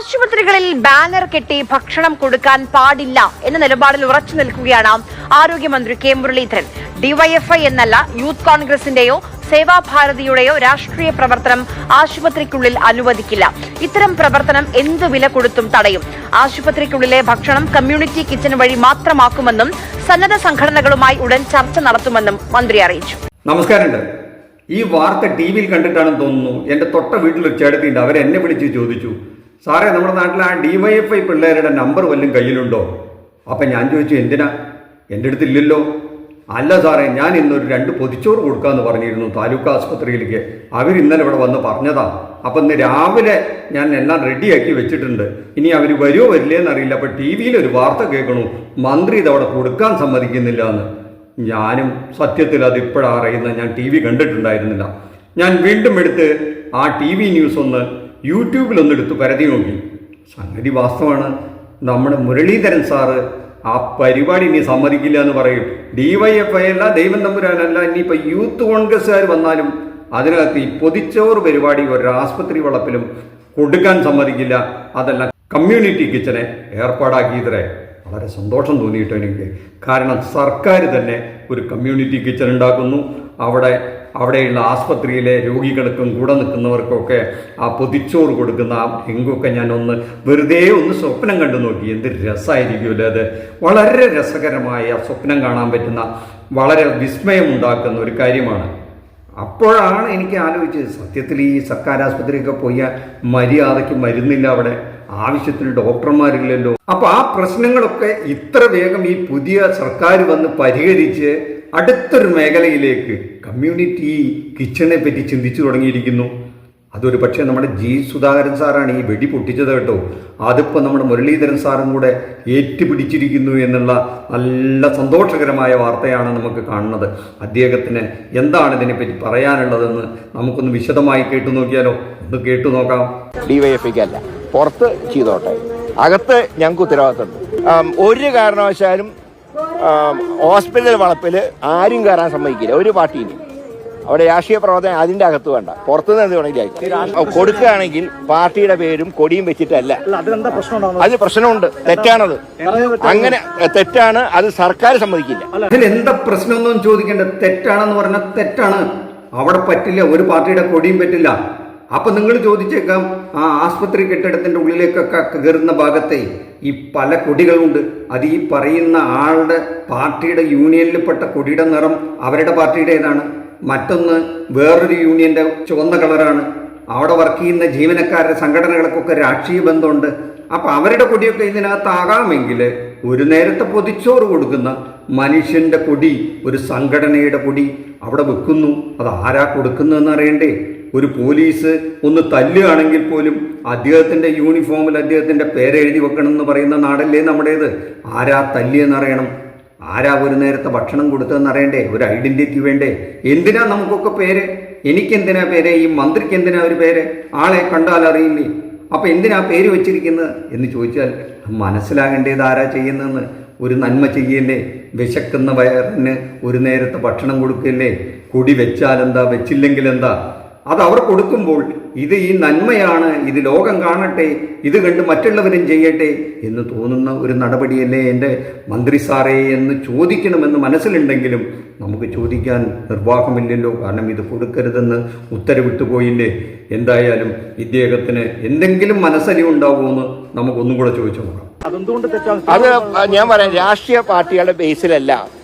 ആശുപത്രികളിൽ ബാനർ കെട്ടി ഭക്ഷണം കൊടുക്കാൻ പാടില്ല എന്ന നിലപാടിൽ ഉറച്ചു നിൽക്കുകയാണ് ആരോഗ്യമന്ത്രി കെ മുരളീധരൻ. ഡിവൈഎഫ്ഐ എന്നല്ല യൂത്ത് കോൺഗ്രസിന്റെയോ സേവാഭാരതിയുടെയോ രാഷ്ട്രീയ പ്രവർത്തനം ആശുപത്രിക്കുള്ളിൽ അനുവദിക്കില്ല. ഇത്തരം പ്രവർത്തനം എന്ത് വില കൊടുത്തും തടയും. ആശുപത്രിക്കുള്ളിലെ ഭക്ഷണം കമ്മ്യൂണിറ്റി കിച്ചൺ വഴി മാത്രമാക്കുമെന്നും സന്നദ്ധ സംഘടനകളുമായി ഉടൻ ചർച്ച നടത്തുമെന്നും മന്ത്രി അറിയിച്ചു. നമസ്കാരം. ഈ വാർത്ത ടി വിയിൽ കണ്ടിട്ടാണെന്ന് തോന്നുന്നു. എൻ്റെ തൊട്ട വീട്ടിലൊരു ചേട്ടത്തിയുണ്ട്. അവരെന്നെ വിളിച്ച് ചോദിച്ചു, സാറേ നമ്മുടെ നാട്ടിൽ ആ ഡിവൈഎഫ്ഐ പിള്ളേരുടെ നമ്പർ വല്ലതും കയ്യിലുണ്ടോ? അപ്പം ഞാൻ ചോദിച്ചു, എന്തിനാ? എൻ്റെ അടുത്തില്ലല്ലോ. അല്ല സാറേ, ഞാൻ ഇന്നൊരു 2 പൊതിച്ചോറ് കൊടുക്കാമെന്ന് പറഞ്ഞിരുന്നു താലൂക്ക് ആസ്പത്രിയിലേക്ക്. അവർ ഇന്നലെ ഇവിടെ വന്ന് പറഞ്ഞതാ. അപ്പം ഇന്ന് രാവിലെ ഞാൻ എല്ലാം റെഡിയാക്കി വെച്ചിട്ടുണ്ട്. ഇനി അവർ വരുമോ വരില്ലേന്നറിയില്ല. അപ്പം ടി വിയിലൊരു വാർത്ത കേൾക്കണു, മന്ത്രി ഇതവിടെ കൊടുക്കാൻ സമ്മതിക്കുന്നില്ല എന്ന്. ഞാനും സത്യത്തിൽ അത് ഇപ്പോഴാണ് അറിയുന്നത്. ഞാൻ ടി വി കണ്ടിട്ടുണ്ടായിരുന്നില്ല. ഞാൻ വീണ്ടും എടുത്ത് ആ ടി വി ന്യൂസ് ഒന്ന് യൂട്യൂബിലൊന്നെടുത്ത് പരതി നോക്കി. സംഗതി വാസ്തവമാണ്. നമ്മുടെ മുരളീധരൻ സാറ് ആ പരിപാടി ഇനി സമ്മതിക്കില്ല എന്ന് പറയും. ഡിവൈഎഫ്ഐ അല്ല, ദൈവം തമ്പുരാനല്ല, ഇനിയിപ്പോൾ യൂത്ത് കോൺഗ്രസ്സുകാർ വന്നാലും അതിനകത്ത് ഈ പൊതിച്ചോറ് പരിപാടി ഒരു ആസ്പത്രി വളപ്പിലും കൊടുക്കാൻ സമ്മതിക്കില്ല. അതല്ല കമ്മ്യൂണിറ്റി കിച്ചനെ ഏർപ്പാടാക്കിയതേ. വളരെ സന്തോഷം തോന്നിയിട്ടോ എനിക്ക്. കാരണം സർക്കാർ തന്നെ ഒരു കമ്മ്യൂണിറ്റി കിച്ചൺ ഉണ്ടാക്കുന്നു. അവിടെയുള്ള ആസ്പത്രിയിലെ രോഗികൾക്കും കൂടെ നിൽക്കുന്നവർക്കൊക്കെ ആ പൊതിച്ചോറ് കൊടുക്കുന്ന ആ രംഗമൊക്കെ ഞാൻ വെറുതെ സ്വപ്നം കണ്ടു നോക്കി. എന്ത് രസമായിരിക്കുമല്ലോ അത്. വളരെ രസകരമായ സ്വപ്നം കാണാൻ പറ്റുന്ന, വളരെ വിസ്മയമുണ്ടാക്കുന്ന ഒരു കാര്യമാണ്. അപ്പോഴാണ് എനിക്ക് ആലോചിച്ചത്, സത്യത്തിൽ ഈ സർക്കാർ ആസ്പത്രിയൊക്കെ പോയാൽ മര്യാദയ്ക്ക് മരുന്നില്ല, അവിടെ ആവശ്യത്തിന് ഡോക്ടർമാരില്ലല്ലോ. അപ്പോൾ ആ പ്രശ്നങ്ങളൊക്കെ ഇത്ര വേഗം ഈ പുതിയ സർക്കാർ വന്ന് പരിഹരിച്ച് അടുത്തൊരു മേഖലയിലേക്ക് കമ്മ്യൂണിറ്റി കിച്ചണെ പറ്റി ചിന്തിച്ചു തുടങ്ങിയിരിക്കുന്നു. അതൊരു പക്ഷേ നമ്മുടെ ജി സുധാകരൻ സാറാണ് ഈ വെടി പൊട്ടിച്ചത് കേട്ടോ. അതിപ്പോൾ നമ്മുടെ മുരളീധരൻ സാറും കൂടെ ഏറ്റുപിടിച്ചിരിക്കുന്നു എന്നുള്ള നല്ല സന്തോഷകരമായ വാർത്തയാണ് നമുക്ക് കാണുന്നത്. അദ്ദേഹത്തിന് എന്താണ് ഇതിനെപ്പറ്റി പറയാനുള്ളതെന്ന് നമുക്കൊന്ന് വിശദമായി കേട്ടു നോക്കിയാലോ? ഒന്ന് കേട്ടു നോക്കാം. ഡിവൈഎഫ്ഐക്കല്ല, പുറത്ത് ചെയ്തോട്ടെ, അകത്ത് ഞങ്ങൾക്ക് ഉത്തരവാദിത്തമുണ്ട്. ഒരു കാരണവശാലും ഹോസ്പിറ്റൽ വളപ്പിൽ ആരും കയറാൻ സമ്മതിക്കില്ല, ഒരു പാർട്ടിയിലും. അവിടെ രാഷ്ട്രീയ പ്രവർത്തനം അതിന്റെ അകത്ത് വേണ്ട, പുറത്തുനിന്ന് എന്ത് വേണമെങ്കിൽ കൊടുക്കുകയാണെങ്കിൽ പാർട്ടിയുടെ പേരും കൊടിയും വെച്ചിട്ടല്ല. അതിൽ പ്രശ്നമുണ്ട്, തെറ്റാണത്. അങ്ങനെ തെറ്റാണ്, അത് സർക്കാർ സമ്മതിക്കില്ല. അതിലെന്താ പ്രശ്നമൊന്നും ചോദിക്കേണ്ട. തെറ്റാണെന്ന് പറഞ്ഞാൽ തെറ്റാണ്. അവിടെ പറ്റില്ല, ഒരു പാർട്ടിയുടെ കൊടിയും പറ്റില്ല. അപ്പൊ നിങ്ങൾ ചോദിച്ചേക്കാം, ആ ആസ്പത്രി കെട്ടിടത്തിന്റെ ഉള്ളിലേക്കൊക്കെ കയറുന്ന ഭാഗത്തെ ഈ പല കൊടികളുണ്ട്. അത് ഈ പറയുന്ന ആളുടെ പാർട്ടിയുടെ യൂണിയനിൽപ്പെട്ട കൊടിയുടെ നിറം അവരുടെ പാർട്ടിയുടെ ഏതാണ്, മറ്റൊന്ന് വേറൊരു യൂണിയന്റെ ചുവന്ന കളറാണ്. അവിടെ വർക്ക് ചെയ്യുന്ന ജീവനക്കാരുടെ സംഘടനകൾക്കൊക്കെ രാഷ്ട്രീയ ബന്ധമുണ്ട്. അപ്പൊ അവരുടെ കൊടിയൊക്കെ ഇതിനകത്താകാമെങ്കിൽ ഒരു നേരത്തെ പൊതിച്ചോറ് കൊടുക്കുന്ന മനുഷ്യന്റെ കൊടി, ഒരു സംഘടനയുടെ കൊടി അവിടെ വെക്കുന്നു. അത് ആരാ കൊടുക്കുന്നതെന്ന് അറിയണ്ടേ? ഒരു പോലീസ് ഒന്ന് തല്ലുകയാണെങ്കിൽ പോലും അദ്ദേഹത്തിൻ്റെ യൂണിഫോമിൽ അദ്ദേഹത്തിൻ്റെ പേരെഴുതി വെക്കണം എന്ന് പറയുന്ന നാടല്ലേ നമ്മുടേത്. ആരാ തല്ലിയെന്നറിയണം, ആരാ ഒരു നേരത്തെ ഭക്ഷണം കൊടുത്തതെന്ന് അറിയണ്ടേ? ഒരു ഐഡന്റിറ്റി വേണ്ടേ? എന്തിനാ നമുക്കൊക്കെ പേര്? എനിക്കെന്തിനാ പേര്? ഈ മന്ത്രിക്ക് എന്തിനാ ഒരു പേര്? ആളെ കണ്ടാൽ അറിയില്ലേ? അപ്പം എന്തിനാ പേര് വെച്ചിരിക്കുന്നത് എന്ന് ചോദിച്ചാൽ മനസ്സിലാകേണ്ടത് ആരാ ചെയ്യുന്നതെന്ന്. ഒരു നന്മ ചെയ്യല്ലേ? വിശക്കുന്ന വയറിന് ഒരു നേരത്തെ ഭക്ഷണം കൊടുക്കല്ലേ? കൊടി വെച്ചാലെന്താ, വെച്ചില്ലെങ്കിൽ എന്താ? അത് അവർ കൊടുക്കുമ്പോൾ ഇത് ഈ നന്മയാണ്, ഇത് ലോകം കാണട്ടെ, ഇത് കണ്ട് മറ്റുള്ളവരും ചെയ്യട്ടെ എന്ന് തോന്നുന്ന ഒരു നടപടിയല്ലേ എൻ്റെ മന്ത്രി സാറേ എന്ന് ചോദിക്കണമെന്ന് മനസ്സിലുണ്ടെങ്കിലും നമുക്ക് ചോദിക്കാൻ നിർവാഹമില്ലല്ലോ. കാരണം ഇത് കൊടുക്കരുതെന്ന് ഉത്തരവിട്ടു പോയില്ലേ. എന്തായാലും ഇദ്ദേഹത്തിന് എന്തെങ്കിലും മനസ്സലി ഉണ്ടാവുമെന്ന് നമുക്കൊന്നും കൂടെ ചോദിച്ചു നോക്കാം. അത് ഞാൻ പറയാം, രാഷ്ട്രീയ പാർട്ടികളുടെ ബേസിലല്ല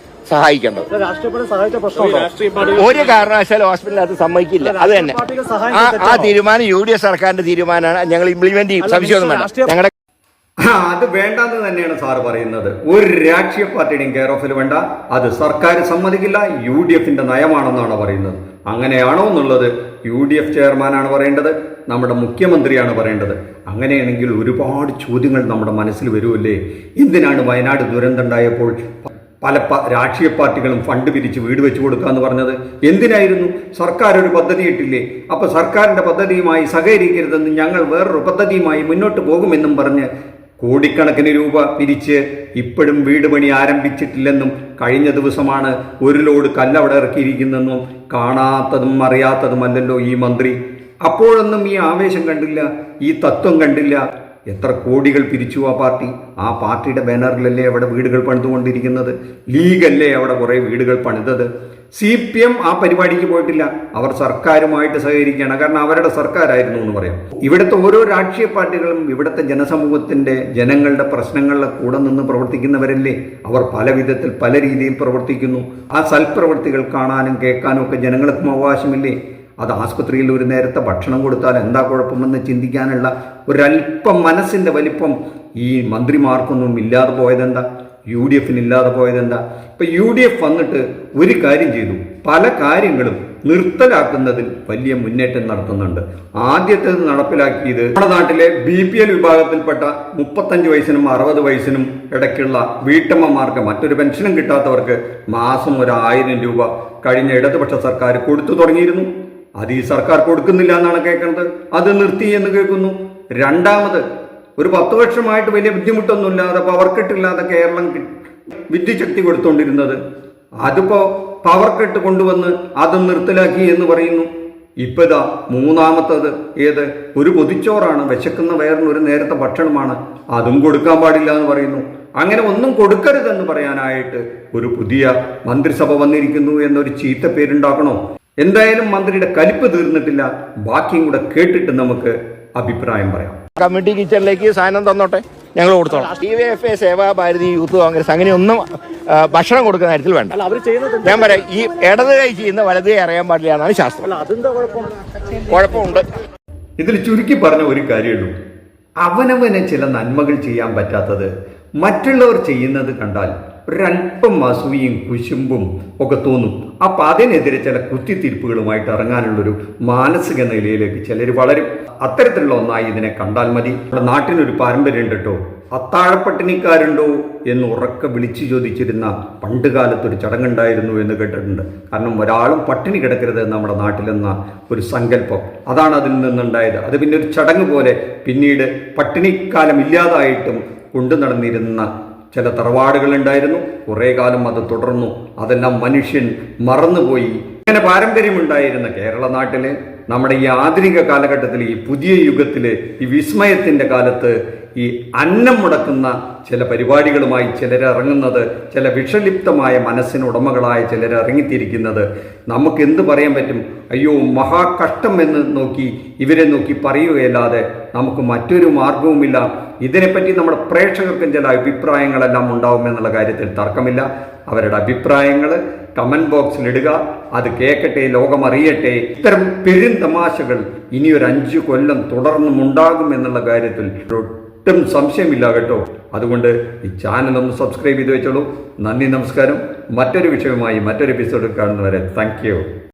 സഹായിക്കേണ്ടത്. ഒരു കാരണവശാലും ഹോസ്പിറ്റലിനകത്ത് സമ്മതിക്കില്ല. അത് തന്നെ ആ തീരുമാനം UDF സർക്കാരിന്റെ തീരുമാനമാണ്. ഞങ്ങൾ ഇംപ്ലിമെന്റ് ചെയ്യും, സംശയമൊന്നും വേണ്ട. ഞങ്ങളുടെ അത് വേണ്ടെന്ന് തന്നെയാണ് സാറ് പറയുന്നത്. ഒരു രാഷ്ട്രീയ പാർട്ടിയുടെയും കെയർ ഓഫിൽ വേണ്ട, അത് സർക്കാർ സമ്മതിക്കില്ല, UDFന്റെ നയമാണെന്നാണ് പറയുന്നത്. അങ്ങനെയാണോ എന്നുള്ളത് UDF ചെയർമാനാണ് പറയേണ്ടത്, നമ്മുടെ മുഖ്യമന്ത്രിയാണ് പറയേണ്ടത്. അങ്ങനെയാണെങ്കിൽ ഒരുപാട് ചോദ്യങ്ങൾ നമ്മുടെ മനസ്സിൽ വരുമല്ലേ. എന്തിനാണ് വയനാട് ദുരന്തം ഉണ്ടായപ്പോൾ പല രാഷ്ട്രീയ പാർട്ടികളും ഫണ്ട് പിരിച്ച് വീട് വെച്ച് കൊടുക്കാന്ന് പറഞ്ഞത്? എന്തിനായിരുന്നു? സർക്കാർ ഒരു പദ്ധതി ഇട്ടില്ലേ? അപ്പൊ സർക്കാരിന്റെ പദ്ധതിയുമായി സഹകരിക്കരുതെന്നും ഞങ്ങൾ വേറൊരു പദ്ധതിയുമായി മുന്നോട്ട് പോകുമെന്നും പറഞ്ഞ് കോടിക്കണക്കിന് രൂപ പിരിച്ച് ഇപ്പോഴും വീട് പണി ആരംഭിച്ചിട്ടില്ലെന്നും കഴിഞ്ഞ ദിവസമാണ് ഒരു ലോഡ് കല്ലവിടെ ഇറക്കിയിരിക്കുന്നെന്നും കാണാത്തതും അറിയാത്തതുമല്ലല്ലോ ഈ മന്ത്രി. അപ്പോഴൊന്നും ഈ ആവേശം കണ്ടില്ല, ഈ തത്വം കണ്ടില്ല. എത്ര കോടികൾ പിരിച്ചു ആ പാർട്ടിയുടെ ബാനറിലല്ലേ അവിടെ വീടുകൾ പണിതുകൊണ്ടിരിക്കുന്നത്. ലീഗല്ലേ അവിടെ കുറേ വീടുകൾ പണിതത്. CPM ആ പരിപാടിക്ക് പോയിട്ടില്ല. അവർ സർക്കാരുമായിട്ട് സഹകരിക്കുകയാണ്. കാരണം അവരുടെ സർക്കാരായിരുന്നു എന്ന് പറയാം. ഇവിടുത്തെ ഓരോ രാഷ്ട്രീയ പാർട്ടികളും ഇവിടുത്തെ ജനസമൂഹത്തിന്റെ ജനങ്ങളുടെ പ്രശ്നങ്ങളുടെ കൂടെ നിന്ന് പ്രവർത്തിക്കുന്നവരല്ലേ. അവർ പല വിധത്തിൽ പല രീതിയിൽ പ്രവർത്തിക്കുന്നു. ആ സൽപ്രവർത്തികൾ കാണാനും കേൾക്കാനും ഒക്കെ ജനങ്ങൾക്കും അവകാശമില്ലേ. അത് ആസ്പത്രിയിൽ ഒരു നേരത്തെ ഭക്ഷണം കൊടുത്താൽ എന്താ കുഴപ്പമെന്ന് ചിന്തിക്കാനുള്ള ഒരല്പം മനസ്സിന്റെ വലിപ്പം ഈ മന്ത്രിമാർക്കൊന്നും ഇല്ലാതെ പോയതെന്താ? UDF ഇല്ലാതെ പോയതെന്താ? ഇപ്പൊ UDF വന്നിട്ട് ഒരു കാര്യം ചെയ്തു. പല കാര്യങ്ങളും നിർത്തലാക്കുന്നതിൽ വലിയ മുന്നേറ്റം നടത്തുന്നുണ്ട്. ആദ്യത്തേത് നടപ്പിലാക്കിയത് നമ്മുടെ നാട്ടിലെ BPL വിഭാഗത്തിൽപ്പെട്ട 35 വയസ്സിനും 60 വയസ്സിനും ഇടയ്ക്കുള്ള വീട്ടമ്മമാർക്ക്, മറ്റൊരു പെൻഷനും കിട്ടാത്തവർക്ക് മാസം 1000 രൂപ കഴിഞ്ഞ ഇടതുപക്ഷ സർക്കാർ കൊടുത്തു തുടങ്ങിയിരുന്നു. അത് ഈ സർക്കാർ കൊടുക്കുന്നില്ല എന്നാണ് കേൾക്കുന്നത്. അത് നിർത്തി എന്ന് കേൾക്കുന്നു. രണ്ടാമത് ഒരു 10 വർഷമായിട്ട് വലിയ ബുദ്ധിമുട്ടൊന്നുമില്ലാതെ പവർ കട്ടില്ലാതെ കേരളം വിദ്യുത് ശക്തി കൊടുത്തുകൊണ്ടിരുന്നത്, അതിപ്പോ പവർ കട്ട് കൊണ്ടുവന്ന് അത് നിർത്തലാക്കി എന്ന് പറയുന്നു. ഇപ്പൊ ഇതാ മൂന്നാമത്തത് ഏത്? ഒരു പൊതിച്ചോറാണ്, വിശക്കുന്ന വയറിന് ഒരു നേരത്തെ ഭക്ഷണമാണ്, അതും കൊടുക്കാൻ പാടില്ല എന്ന് പറയുന്നു. അങ്ങനെ ഒന്നും കൊടുക്കരുതെന്ന് പറയാനായിട്ട് ഒരു പുതിയ മന്ത്രിസഭ വന്നിരിക്കുന്നു എന്നൊരു ചീത്ത പേരുണ്ടാക്കണോ? എന്തായാലും മന്ത്രിയുടെ കലിപ്പ് തീർന്നിട്ടില്ല. ബാക്കിയും കൂടെ കേട്ടിട്ട് നമുക്ക് അഭിപ്രായം പറയാം. കമ്മ്യൂണിറ്റി കിച്ചണിലേക്ക് സാധനം തന്നോട്ടെ, ഞങ്ങൾ കൊടുത്തോളാം. DYFI, സേവാഭാരതി, യൂത്ത് കോൺഗ്രസ് അങ്ങനെയൊന്നും ഭക്ഷണം കൊടുക്കുന്ന കാര്യത്തിൽ വേണ്ട. ഞാൻ പറയാം, ഈ ഇടത് കൈ ചെയ്യുന്ന വലത് കൈ അറിയാൻ പാടില്ല എന്നാണ് ശാസ്ത്രം. കുഴപ്പമുണ്ട്. ഇതിൽ ചുരുക്കി പറഞ്ഞ ഒരു കാര്യമുള്ളൂ. അവനവനെ ചില നന്മകൾ ചെയ്യാൻ പറ്റാത്തത് മറ്റുള്ളവർ ചെയ്യുന്നത് കണ്ടാൽ ഒരല്പം അസൂയയും കുശുമ്പും ഒക്കെ തോന്നും. അപ്പം അതിനെതിരെ ചില കുത്തിത്തിരിപ്പുകളുമായിട്ട് ഇറങ്ങാനുള്ളൊരു മാനസിക നിലയിലേക്ക് ചിലർ വളരും. അത്തരത്തിലുള്ള ഒന്നായി ഇതിനെ കണ്ടാൽ മതി. നമ്മുടെ നാട്ടിനൊരു പാരമ്പര്യം ഉണ്ട് കേട്ടോ. അത്താഴപ്പട്ടിണിക്കാരുണ്ടോ എന്ന് ഉറക്കെ വിളിച്ചു ചോദിച്ചിരുന്ന പണ്ട് കാലത്തൊരു ചടങ്ങുണ്ടായിരുന്നു എന്ന് കേട്ടിട്ടുണ്ട്. കാരണം ഒരാളും പട്ടിണി കിടക്കരുത് നമ്മുടെ നാട്ടിലെന്ന ഒരു സങ്കല്പം, അതാണ് അതിൽ നിന്നുണ്ടായത്. അത് പിന്നെ ഒരു ചടങ്ങ് പോലെ പിന്നീട് പട്ടിണിക്കാലം ഇല്ലാതായിട്ടും കൊണ്ടു നടന്നിരുന്ന ചില തറവാടുകൾ ഉണ്ടായിരുന്നു. കുറേ കാലം അത് തുടർന്നു. അതെല്ലാം മനുഷ്യൻ മറന്നുപോയി. ഇങ്ങനെ പാരമ്പര്യമുണ്ടായിരുന്ന കേരള നാട്ടില് നമ്മുടെ ഈ ആധുനിക കാലഘട്ടത്തിൽ, ഈ പുതിയ യുഗത്തില്, ഈ വിസ്മയത്തിന്റെ കാലത്ത് ഈ അന്നം മുടക്കുന്ന ചില പരിപാടികളുമായി ചിലരിറങ്ങുന്നത്, ചില വിഷലിപ്തമായ മനസ്സിനുടമകളായ ചിലർ ഇറങ്ങിത്തിരിക്കുന്നത് നമുക്ക് എന്ത് പറയാൻ പറ്റും? അയ്യോ മഹാകഷ്ടം എന്ന് നോക്കി ഇവരെ നോക്കി പറയുകയല്ലാതെ നമുക്ക് മറ്റൊരു മാർഗവുമില്ല. ഇതിനെപ്പറ്റി നമ്മുടെ പ്രേക്ഷകർക്കും ചില അഭിപ്രായങ്ങളെല്ലാം ഉണ്ടാവുമെന്നുള്ള കാര്യത്തിൽ തർക്കമില്ല. അവരുടെ അഭിപ്രായങ്ങൾ കമന്റ് ബോക്സിൽ ഇടുക. അത് കേൾക്കട്ടെ, ലോകം അറിയട്ടെ. ഇത്തരം പെരുന്തമാശകൾ ഇനിയൊരു 5 കൊല്ലം തുടർന്നും ഉണ്ടാകും എന്നുള്ള കാര്യത്തിൽ ഒട്ടും സംശയമില്ല കേട്ടോ. അതുകൊണ്ട് ഈ ചാനൽ ഒന്ന് സബ്സ്ക്രൈബ് ചെയ്ത് വെച്ചോളൂ. നന്ദി, നമസ്കാരം. മറ്റൊരു വിഷയവുമായി മറ്റൊരു എപ്പിസോഡിൽ കാണുന്നവരെ താങ്ക് യു.